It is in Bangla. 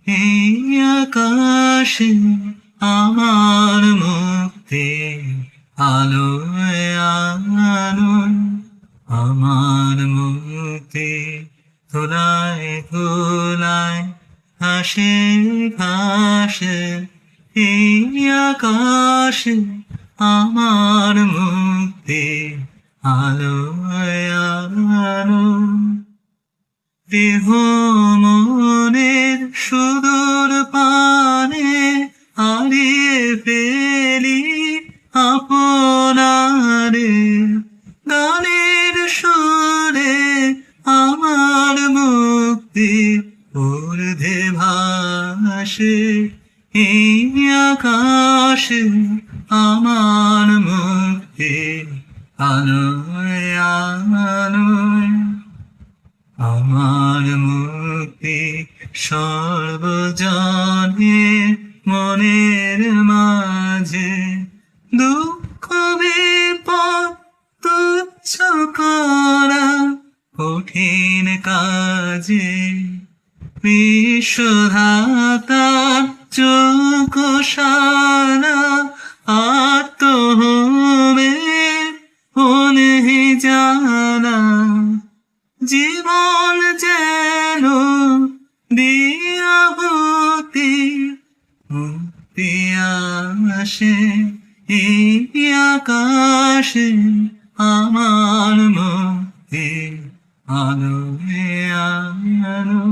এই আকাশে আমার মুক্তি আলোয় আলোয় আমার মুক্তি ধুলায় ধুলায় হাসে ভাসে এই আকাশে আমার মুক্তি আলোয় আলোয় দেহ মনের সুদূর পানে হারিয়ে ফেলি আপনারে গানের সুরে আমার মুক্তি ঊর্ধ্বে ভাসে এই আকাশে আমার মুক্তি আলোয় আলোয় আমার মুক্তি সর্বজনে মনের মাঝে দুঃখ বিপদ তুচ্ছ করা কঠিন কাজে বিশ্বধাতার চোখ সারা আত্মহমে হলে জানা জীবন যেন দিয়াহুতি মুক্তি আসে এই আকাশে আমার মুক্তি আলোয় আলো